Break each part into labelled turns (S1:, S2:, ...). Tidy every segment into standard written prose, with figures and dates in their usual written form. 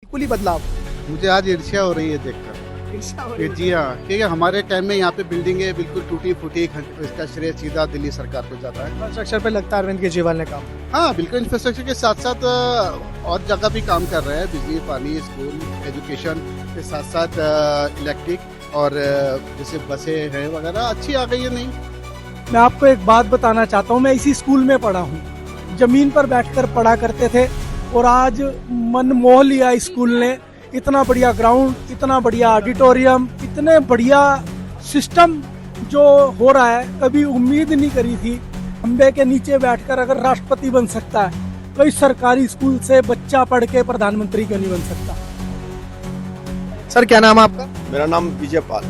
S1: बिल्कुल ही बदलाव।
S2: मुझे आज ईर्ष्या हो रही है देखकर।
S1: ईर्ष्या हो रही है।
S2: जी हाँ, क्योंकि हमारे टाइम में यहाँ पे बिल्डिंगें बिल्कुल टूटी फूटी, इसका श्रेय सीधा दिल्ली सरकार को जाता है।
S1: इंफ्रास्ट्रक्चर पे लगता है अरविंद केजरीवाल ने काम।
S2: हाँ बिल्कुल, इंफ्रास्ट्रक्चर के साथ साथ और जगह भी काम कर रहे हैं, बिजली, पानी, स्कूल, एजुकेशन के साथ साथ इलेक्ट्रिक और जैसे बसें हैं वगैरह अच्छी आ गई है। नहीं,
S1: मैं आपको एक बात बताना चाहता हूँ, मैं इसी स्कूल में पढ़ा हूँ, जमीन पर बैठकर पढ़ा करते थे और आज मन मोह लिया इस स्कूल ने। इतना बढ़िया ग्राउंड, इतना बढ़िया ऑडिटोरियम, इतने बढ़िया सिस्टम जो हो रहा है, कभी उम्मीद नहीं करी थी। खंबे के नीचे बैठकर अगर राष्ट्रपति बन सकता है, तो इस सरकारी स्कूल से बच्चा पढ़ के प्रधानमंत्री क्यों नहीं बन सकता। सर क्या नाम है आपका?
S3: मेरा नाम विजय पाल,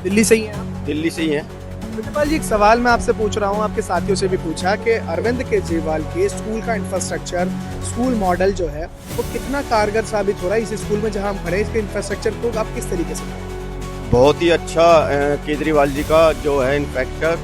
S1: दिल्ली से ही है आप?
S3: दिल्ली से ही है।
S1: विजयपाल जी, एक सवाल मैं आपसे पूछ रहा हूँ, आपके साथियों से भी पूछा कि अरविंद केजरीवाल के स्कूल का इंफ्रास्ट्रक्चर, स्कूल मॉडल जो है वो कितना कारगर साबित हो रहा है इस स्कूल में जहाँ हम खड़े हैं। इसके इंफ्रास्ट्रक्चर को आप किस तरीके से?
S3: बहुत ही अच्छा केजरीवाल जी का जो है इन्फेक्टर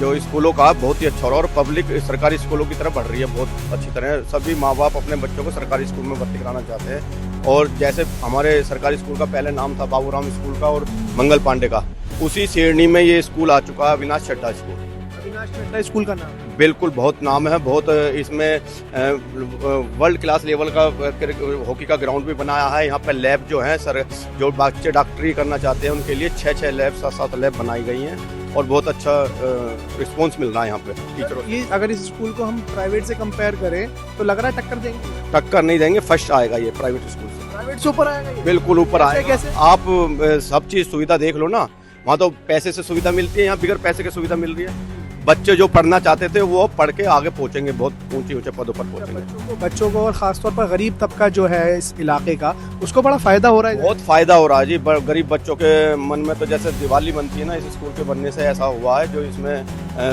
S3: जो स्कूलों का बहुत ही अच्छा हो रहा है और पब्लिक सरकारी स्कूलों की तरफ बढ़ रही है बहुत अच्छी तरह। सभी माँ बाप अपने बच्चों को सरकारी स्कूल में भर्ती कराना चाहते हैं और जैसे हमारे सरकारी स्कूल का पहले नाम था बाबूराम स्कूल का और मंगल पांडे का, उसी श्रेणी में ये स्कूल आ चुका है, अविनाश चड्ढा स्कूल।
S1: अविनाश चड्ढा स्कूल का नाम?
S3: बिल्कुल, बहुत नाम है, बहुत इसमें वर्ल्ड क्लास लेवल का हॉकी का ग्राउंड भी बनाया है। यहाँ पर लैब जो है सर, जो बच्चे डॉक्टरी करना चाहते हैं उनके लिए 6 लैब, 7 लैब बनाई गई हैं और बहुत अच्छा रिस्पॉन्स मिल रहा है यहाँ पे टीचरों से।
S1: ये अगर इस स्कूल को हम प्राइवेट से कंपेयर करें तो लग रहा है टक्कर देंगे?
S3: टक्कर नहीं देंगे, फर्स्ट आएगा ये प्राइवेट स्कूल से।
S1: प्राइवेट से ऊपर आएगा ये?
S3: बिल्कुल ऊपर आएगा।
S1: कैसे?
S3: आप सब चीज सुविधा देख लो ना, वहाँ तो पैसे से सुविधा मिलती है, यहाँ बिगर पैसे की सुविधा मिल रही है। बच्चे जो पढ़ना चाहते थे वो पढ़ के आगे पहुंचेंगे, बहुत ऊंचे ऊंचे पदों पर पहुंचेंगे।
S1: बच्चों को और खासतौर पर गरीब तबका जो है इस इलाके का, उसको बड़ा फायदा हो रहा है।
S3: बहुत फायदा हो रहा है जी। गरीब बच्चों के मन में तो जैसे दिवाली बनती है ना, इस स्कूल के बनने से ऐसा हुआ है जो इसमें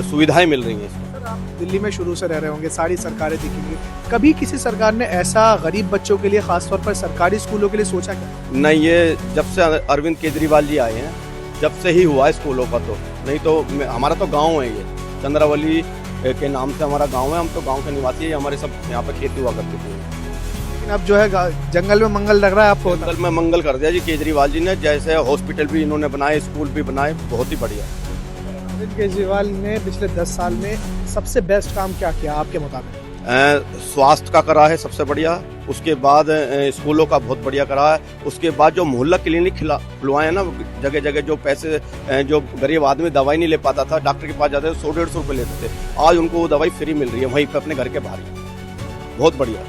S3: सुविधाएं मिल रही हैं।
S1: आप दिल्ली में शुरू से रह रहे होंगे, सारी सरकारें दिखेंगी, कभी किसी सरकार ने ऐसा गरीब बच्चों के लिए, खासतौर पर सरकारी स्कूलों के लिए सोचा क्या?
S3: नहीं, ये जब से अरविंद केजरीवाल जी आए हैं जब से ही हुआ है स्कूलों का, तो नहीं तो हमारा तो गाँव है, ये चंद्रावली के नाम से हमारा गांव है, हम तो गांव के निवासी है, हमारे सब यहाँ पे खेती हुआ करते थे।
S1: लेकिन अब जो है जंगल में मंगल लग रहा है आपको?
S3: जंगल में मंगल कर दिया जी केजरीवाल जी ने, जैसे हॉस्पिटल भी इन्होंने बनाए, स्कूल भी बनाए, बहुत ही बढ़िया।
S1: अरविंद केजरीवाल ने पिछले 10 साल में सबसे बेस्ट काम क्या किया आपके मुताबिक?
S3: स्वास्थ्य का करा है सबसे बढ़िया, उसके बाद स्कूलों का बहुत बढ़िया करा है, उसके बाद जो मोहल्ला क्लिनिक खुलवाए हैं ना जगह जगह, जो पैसे जो गरीब आदमी दवाई नहीं ले पाता था, डॉक्टर के पास जाते थे 100-150 रुपये लेते थे, आज उनको वो दवाई फ्री मिल रही है वहीं पे अपने घर के बाहर ही। बहुत बढ़िया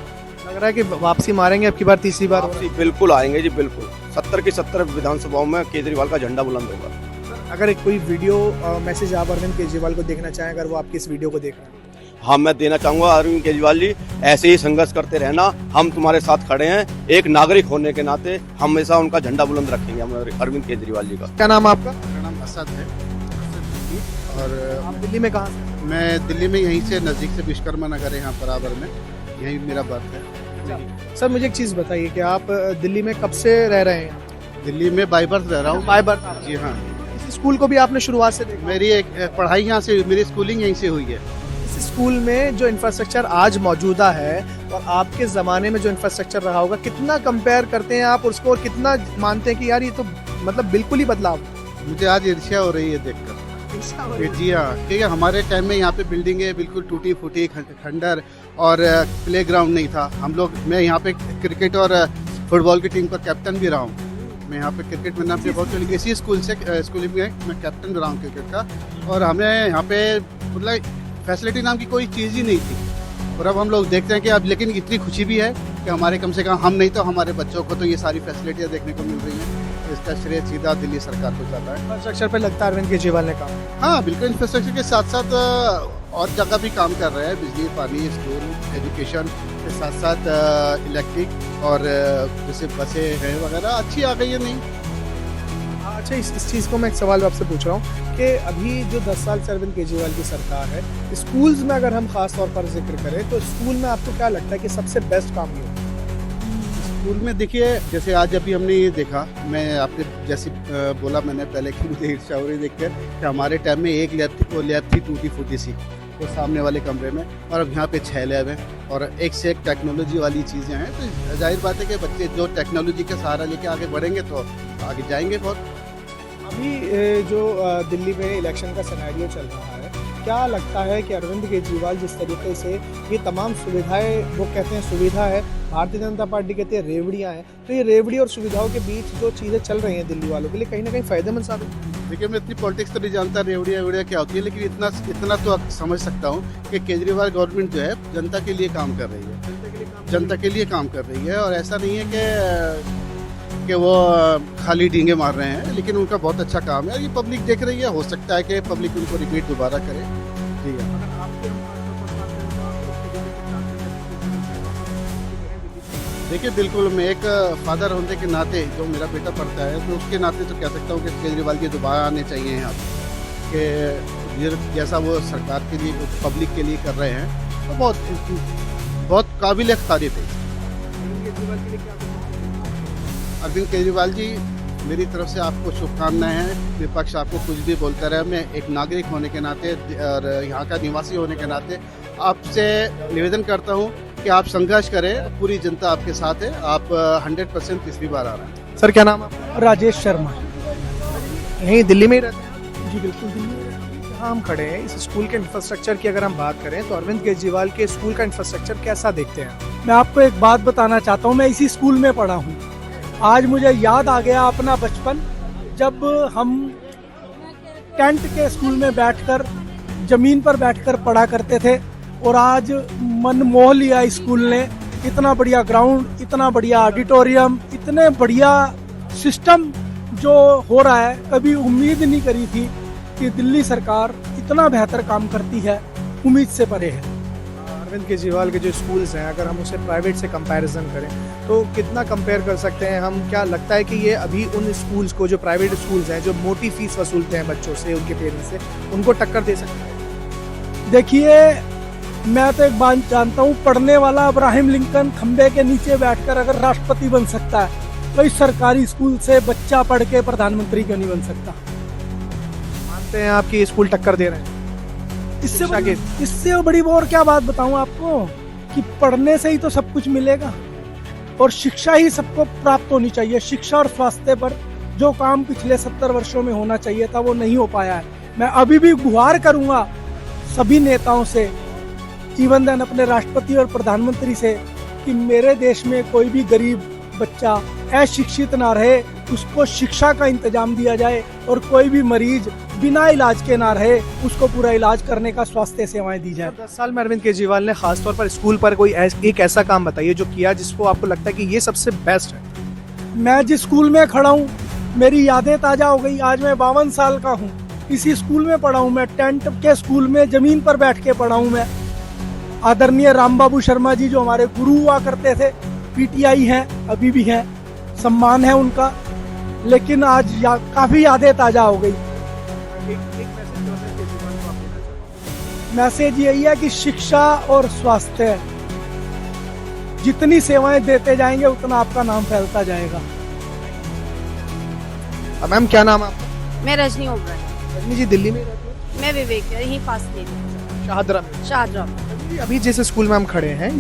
S1: लग रहा है कि वापसी मारेंगे अब की बार, तीसरी बार?
S3: वापसी बिल्कुल आएंगे जी, बिल्कुल 70 की 70 विधानसभाओं में केजरीवाल का झंडा बुलंद होगा।
S1: अगर एक कोई वीडियो मैसेज आप अरविंद केजरीवाल को देखना चाहें, अगर वो आपकी इस वीडियो को देख रहे हैं?
S3: हाँ, मैं देना चाहूंगा अरविंद केजरीवाल जी, ऐसे ही संघर्ष करते रहना, हम तुम्हारे साथ खड़े हैं, एक नागरिक होने के नाते हमेशा उनका झंडा बुलंद रखेंगे हम अरविंद केजरीवाल जी का।
S1: क्या नाम है आपका?
S2: मेरा नाम असद है। और
S1: आप दिल्ली में कहाँ से?
S2: मैं दिल्ली में यहीं से नज़दीक से विश्वकर्मा नगर है, यहाँ बराबर में, यहीं मेरा बर्थ है।
S1: सर मुझे एक चीज़ बताइए कि आप दिल्ली में कब से रह रहे हैं?
S2: दिल्ली में बाय बर्थ रह रहा हूँ।
S1: By birth?
S2: जी हाँ।
S1: इस स्कूल को भी आपने शुरुआत से देखा?
S2: मेरी एक पढ़ाई यहाँ से, मेरी स्कूलिंग यहीं से हुई है।
S1: इस स्कूल में जो इंफ्रास्ट्रक्चर आज मौजूदा है और आपके ज़माने में जो इंफ्रास्ट्रक्चर रहा होगा, कितना कंपेयर करते हैं आप उसको और कितना मानते हैं कि यार ये तो मतलब बिल्कुल ही बदलाव?
S2: मुझे आज ईर्ष्या हो रही है देखकर। जी हाँ, क्योंकि हमारे टाइम में यहाँ पे बिल्डिंगें बिल्कुल टूटी फूटी, खंडर और प्ले ग्राउंड नहीं था। हम लोग, मैं यहाँ पे क्रिकेट और फुटबॉल की टीम का कैप्टन भी रहा हूँ। मैं यहाँ पे क्रिकेट में नाम से बहुत चली, इसी स्कूलिंग में मैं कैप्टन भी रहा हूँ क्रिकेट का। और हमें यहाँ पे मतलब फैसिलिटी नाम की कोई चीज़ ही नहीं थी, और अब हम लोग देखते हैं कि अब लेकिन इतनी खुशी भी है कि हमारे कम से कम हम नहीं तो हमारे बच्चों को तो ये सारी फैसिलिटियाँ देखने को मिल रही हैं। तो इसका श्रेय सीधा दिल्ली सरकार को जाता है।
S1: इंफ्रास्ट्रक्चर पे लगता है अरविंद केजरीवाल ने काम?
S2: हाँ बिल्कुल, इंफ्रास्ट्रक्चर के साथ साथ और जगह भी काम कर रहे हैं, बिजली, पानी, स्कूल, एजुकेशन के साथ साथ इलेक्ट्रिक और जैसे बसें हैं वगैरह अच्छी आ गई है। नहीं,
S1: अच्छा, इस चीज़ को मैं एक सवाल आपसे पूछ रहा हूँ कि अभी जो 10 साल से अरविंद केजरीवाल की सरकार है, स्कूल्स में अगर हम खास तौर पर जिक्र करें तो स्कूल में आपको क्या लगता है कि सबसे बेस्ट काम ये है?
S2: स्कूल में देखिए, जैसे आज अभी हमने ये देखा, मैं आपने जैसे बोला मैंने पहले कि मुझे ईर्ष्या हो रही देखकर कि हमारे टाइम में एक लैब थी, वो लैब थी टूटी फूटी सी, वो सामने वाले कमरे में, और अब यहाँ पे 6 लैब हैं और एक से एक टेक्नोलॉजी वाली चीज़ें हैं। तो जाहिर बात है कि बच्चे जो टेक्नोलॉजी का सहारा लेके आगे बढ़ेंगे तो आगे जाएंगे बहुत।
S4: अभी जो दिल्ली में इलेक्शन का सिनेरियो चल रहा है, क्या लगता है कि अरविंद केजरीवाल जिस तरीके से ये तमाम सुविधाएं, वो कहते हैं सुविधा है, भारतीय जनता पार्टी कहती है रेवड़ियाँ हैं, तो ये रेवड़ी और सुविधाओं के बीच जो चीज़ें चल रही हैं दिल्ली वालों के लिए कहीं ना कहीं फ़ायदेमंद साबित?
S2: देखिए, मैं इतनी पॉलिटिक्स तो नहीं जानता रेवड़िया क्या होती है, लेकिन इतना तो आप समझ सकता हूँ कि केजरीवाल गवर्नमेंट जो है जनता के लिए काम कर रही है, जनता के लिए काम कर रही है। और ऐसा नहीं है कि वो खाली डींगे मार रहे हैं, लेकिन उनका बहुत अच्छा काम है। ये पब्लिक देख रही है, हो सकता है कि पब्लिक उनको रिपीट दोबारा करे। ठीक है, देखिए बिल्कुल, मैं एक फादर होने के नाते, जो मेरा बेटा पढ़ता है तो उसके नाते तो कह सकता हूँ कि केजरीवाल के दोबारा आने चाहिए यहाँ कि जैसा वो सरकार के लिए, पब्लिक के लिए कर रहे हैं, तो बहुत काबिल तारीफ है। अरविंद केजरीवाल जी, मेरी तरफ से आपको शुभकामनाएं हैं। विपक्ष आपको कुछ भी बोलता रहे, मैं एक नागरिक होने के नाते और यहाँ का निवासी होने के नाते आपसे निवेदन करता हूँ कि आप संघर्ष करें, पूरी जनता आपके साथ है। आप 100% तीसरी बार आ रहे हैं।
S4: सर क्या नाम है आपका?
S1: राजेश शर्मा।
S4: यहीं दिल्ली में ही रहते हैं?
S1: जी बिल्कुल दिल्ली में।
S4: जहाँ हम खड़े हैं, इस स्कूल के इंफ्रास्ट्रक्चर की अगर हम बात करें तो अरविंद केजरीवाल के स्कूल का इंफ्रास्ट्रक्चर कैसा देखते हैं?
S1: मैं आपको एक बात बताना चाहता हूँ, मैं इसी स्कूल में पढ़ा हूँ। आज मुझे याद आ गया अपना बचपन, जब हम टेंट के स्कूल में बैठकर, जमीन पर बैठकर पढ़ा करते थे। और आज मन मोह लिया स्कूल ने। इतना बढ़िया ग्राउंड, इतना बढ़िया ऑडिटोरियम, इतने बढ़िया सिस्टम जो हो रहा है, कभी उम्मीद नहीं करी थी कि दिल्ली सरकार इतना बेहतर काम करती है, उम्मीद से परे है।
S4: अरविंद केजरीवाल के जो स्कूल्स हैं, अगर हम उसे प्राइवेट से कंपैरिजन करें तो कितना कंपेयर कर सकते हैं हम? क्या लगता है कि ये अभी उन स्कूल्स को, जो प्राइवेट स्कूल्स हैं, जो मोटी फीस वसूलते हैं बच्चों से, उनके पेरेंट्स से, उनको टक्कर दे सकते हैं?
S1: देखिए, मैं तो एक बात जानता हूँ, पढ़ने वाला अब्राहम लिंकन खंबे के नीचे बैठकर अगर राष्ट्रपति बन सकता है, तो इस सरकारी स्कूल से बच्चा पढ़ के प्रधानमंत्री क्यों नहीं बन सकता?
S4: मानते हैं आपकी स्कूल टक्कर दे रहे हैं?
S1: इससे बड़ी और क्या बात बताऊं आपको कि पढ़ने से ही तो सब कुछ मिलेगा, और शिक्षा ही सबको प्राप्त होनी चाहिए। शिक्षा और स्वास्थ्य पर जो काम पिछले 70 वर्षों में होना चाहिए था, वो नहीं हो पाया है। मैं अभी भी गुहार करूंगा सभी नेताओं से, इवन देन अपने राष्ट्रपति और प्रधानमंत्री से, कि मेरे देश में कोई भी गरीब बच्चा अशिक्षित ना रहे, उसको शिक्षा का इंतजाम दिया जाए, और कोई भी मरीज बिना इलाज के ना रहे, उसको पूरा इलाज करने का स्वास्थ्य सेवाएं दी जाए।
S4: 10 साल में अरविंद केजरीवाल ने खासतौर पर स्कूल पर कोई एक ऐसा काम बताइए जो किया, जिसको आपको लगता है कि ये सबसे बेस्ट है।
S1: मैं जिस स्कूल में खड़ा हूँ, मेरी यादें ताजा हो गई। आज मैं 52 साल का हूँ, इसी स्कूल में पढ़ा हूँ। मैं टेंट के स्कूल में जमीन पर बैठ के पढ़ा हूँ। मैं आदरणीय रामबाबू शर्मा जी, जो हमारे गुरु हुआ करते थे, पीटीआई हैं, अभी भी हैं, सम्मान है उनका, लेकिन आज काफी यादें ताजा हो गई। मैसेज यही है कि शिक्षा और स्वास्थ्य, जितनी सेवाएं देते जाएंगे उतना आपका नाम फैलता जाएगा।
S4: मैम क्या नाम है आपका?
S5: मैं रजनी ओबराय।
S4: रजनी जी दिल्ली में रहती हैं?
S5: मैं विवेक, यहीं पास में
S4: शाहदरा में।
S5: शाहदरा में।
S4: अभी जिस स्कूल में हम खड़े हैं,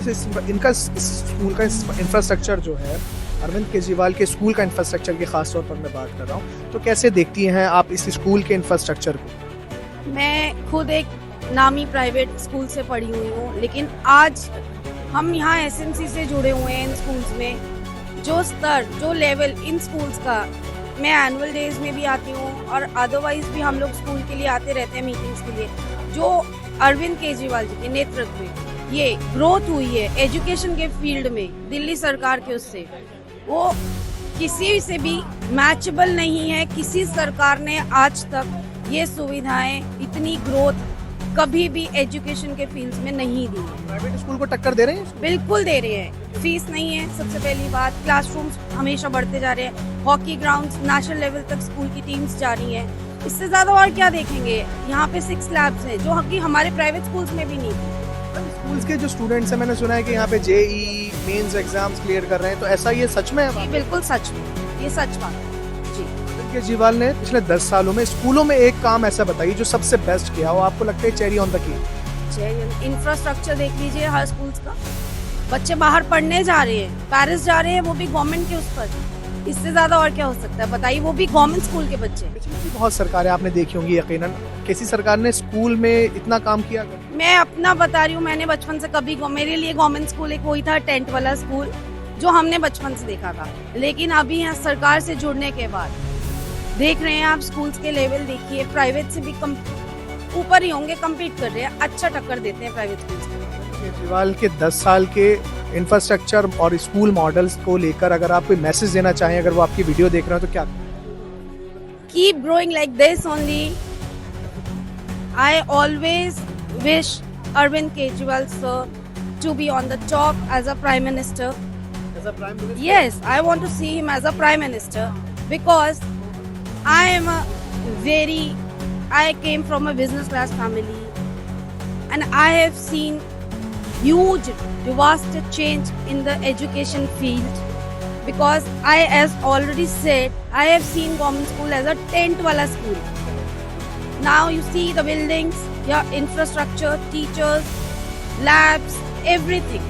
S4: इनका स्कूल का इंफ्रास्ट्रक्चर जो है, अरविंद केजरीवाल के स्कूल का इंफ्रास्ट्रक्चर की खास तौर पर मैं बात कर रहा हूँ, तो कैसे देखती हैं आप इस स्कूल के इंफ्रास्ट्रक्चर को?
S5: मैं खुद एक नामी प्राइवेट स्कूल से पढ़ी हुई हूँ, लेकिन आज हम यहाँ एसएमसी से जुड़े हुए हैं। इन स्कूल्स में जो स्तर, जो लेवल इन स्कूल्स का, मैं एनुअल डेज में भी आती हूँ और अदरवाइज भी हम लोग स्कूल के लिए आते रहते हैं मीटिंग्स के लिए। जो अरविंद केजरीवाल जी के नेतृत्व में ये ग्रोथ हुई है एजुकेशन के फील्ड में दिल्ली सरकार के, उससे वो किसी से भी मैचेबल नहीं है। किसी सरकार ने आज तक ये सुविधाएं, इतनी ग्रोथ कभी भी एजुकेशन के फील्ड में नहीं दी है।
S4: प्राइवेट स्कूल को टक्कर दे रहे हैं?
S5: बिल्कुल दे रहे हैं। फीस नहीं है सबसे पहली बात, क्लासरूम्स हमेशा बढ़ते जा रहे हैं, हॉकी ग्राउंड्स नेशनल लेवल तक स्कूल की टीम्स जा रही हैं। इससे ज्यादा और क्या देखेंगे? यहाँ पे 6 लैब्स हैं जो कि हमारे प्राइवेट स्कूल्स में भी नहीं थी।
S4: स्कूल्स के जो स्टूडेंट्स हैं, मैंने सुना है कि यहाँ पे जेईई मेंस एग्जाम्स क्लियर कर रहे हैं, तो ऐसा ये सच में है?
S5: बिल्कुल सच में, ये सच बात है जी।
S4: अरविंद केजरीवाल ने पिछले 10 सालों में स्कूलों में एक काम ऐसा बताइए जो सबसे बेस्ट किया हो, आपको लगता है चेरी ऑन द केक,
S5: है। इंफ्रास्ट्रक्चर देख लीजिए हर स्कूल्स का। बच्चे बाहर पढ़ने जा रहे हैं, पेरिस जा रहे हैं, वो भी गवर्नमेंट के उस पर। इससे ज्यादा और क्या हो सकता है बताइए, वो भी गवर्नमेंट स्कूल के बच्चे।
S4: पिछली भी बहुत सरकारें आपने देखी होंगी यकीनन, किसी सरकार ने स्कूल में इतना काम किया?
S5: मैं अपना बता रही हूँ, मैंने बचपन से कभी मेरे लिए गवर्नमेंट स्कूल एक वही था, टेंट वाला स्कूल जो हमने बचपन से देखा था। लेकिन अभी यहाँ सरकार से जुड़ने के बाद देख रहे हैं आप, स्कूल्स के लेवल देखिए, प्राइवेट से भी कम ऊपर ही होंगे, कम्पीट कर रहे हैं, अच्छा टक्कर देते हैं प्राइवेट स्कूल्स को।
S4: केजरीवाल के 10 साल के इंफ्रास्ट्रक्चर और स्कूल मॉडल्स को लेकर अगर आप कोई मैसेज देना चाहें, अगर वो आपकी वीडियो देख रहे हो तो क्या?
S5: Keep growing like this only. I always wish Arvind Kejriwal sir to be on the top as a prime minister.
S4: As a prime minister?
S5: Yes, I want to see him as a prime minister because I came from a business class family and I have seen huge, devastating change in the education field because as already said, I have seen government school as a tent wala school. Now you see the buildings, your infrastructure, teachers, labs, everything.